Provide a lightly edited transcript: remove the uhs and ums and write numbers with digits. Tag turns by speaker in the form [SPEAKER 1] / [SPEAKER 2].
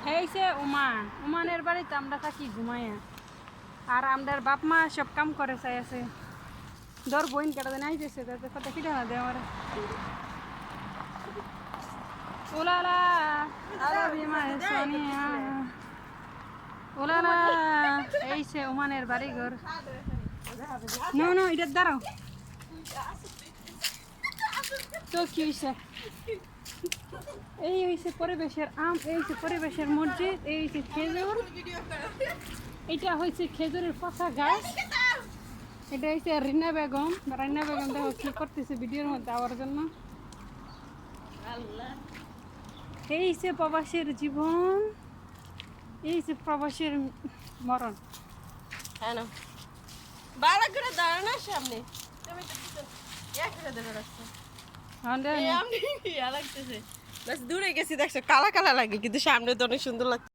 [SPEAKER 1] হয়েছে ওমান। ওমানের বাড়িতে আমরা থাকি ঘুমাইয়া। আর আমাদের বাপ মা সব কাম করে চাই আছে। দর বইন কেটে দেন আইতেছে কথা কি না দে আমার। ওলালা আরবি মায়ে সোনিয়া। ওলালা এইছে ওমানের বাড়ি ঘর। নো নো এটা দাঁড়াও। তো কি হইছে? এই হইছে পরিবেশের আম, এই হইছে পরিবেশের মসজিদ, এই হইছে খেজুর, এটা হইছে খেজুরের পচা গাছ, এটা হইছে রিনা বেগম। রান্না বেগম দেখো কি করতেছে ভিডিওর মধ্যে আওয়ার জন্য। এই হইছে প্রবাসীর জীবন, এই হইছে প্রবাসীর মরণ।
[SPEAKER 2] হ্যাঁ না বালা করে দাঁড়ানো সামনে তুমি তো এক করে ধরে রাখছো।
[SPEAKER 1] আমাদের
[SPEAKER 2] এই আমি ইয়া লাগতেছে বাস দূরে গেছি দেখছো কালা কালা লাগে কিন্তু সামনে তো অনেক সুন্দর লাগছে।